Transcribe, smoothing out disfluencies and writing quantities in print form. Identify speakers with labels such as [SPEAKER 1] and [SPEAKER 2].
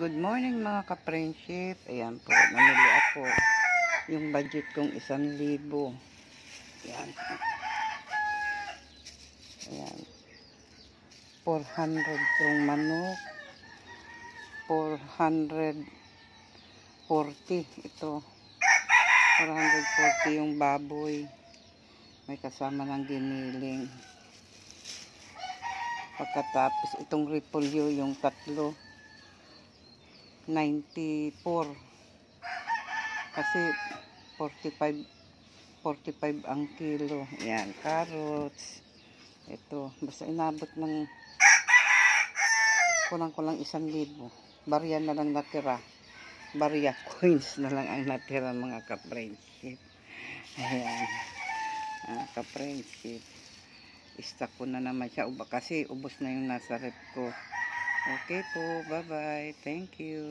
[SPEAKER 1] Good morning mga ka-friendship. Ayan po, namili ako. Yung budget kong 1,000. Ayan. Ayan. 400 yung manok. 440 ito. 440 yung baboy. May kasama ng giniling. Pagkatapos itong repolyo yung tatlo. 94 kasi 45 ang kilo. Ayan, carrots. Ito, basta inabot ng kulang-kulang 1,000. Barya na lang natira. Barya coins na lang ang natira mga ka-friendship. Ayan, mga ka-friendship. Stock ko na naman siya kasi ubos na yung nasa rep ko. Okay po, bye-bye. Thank you.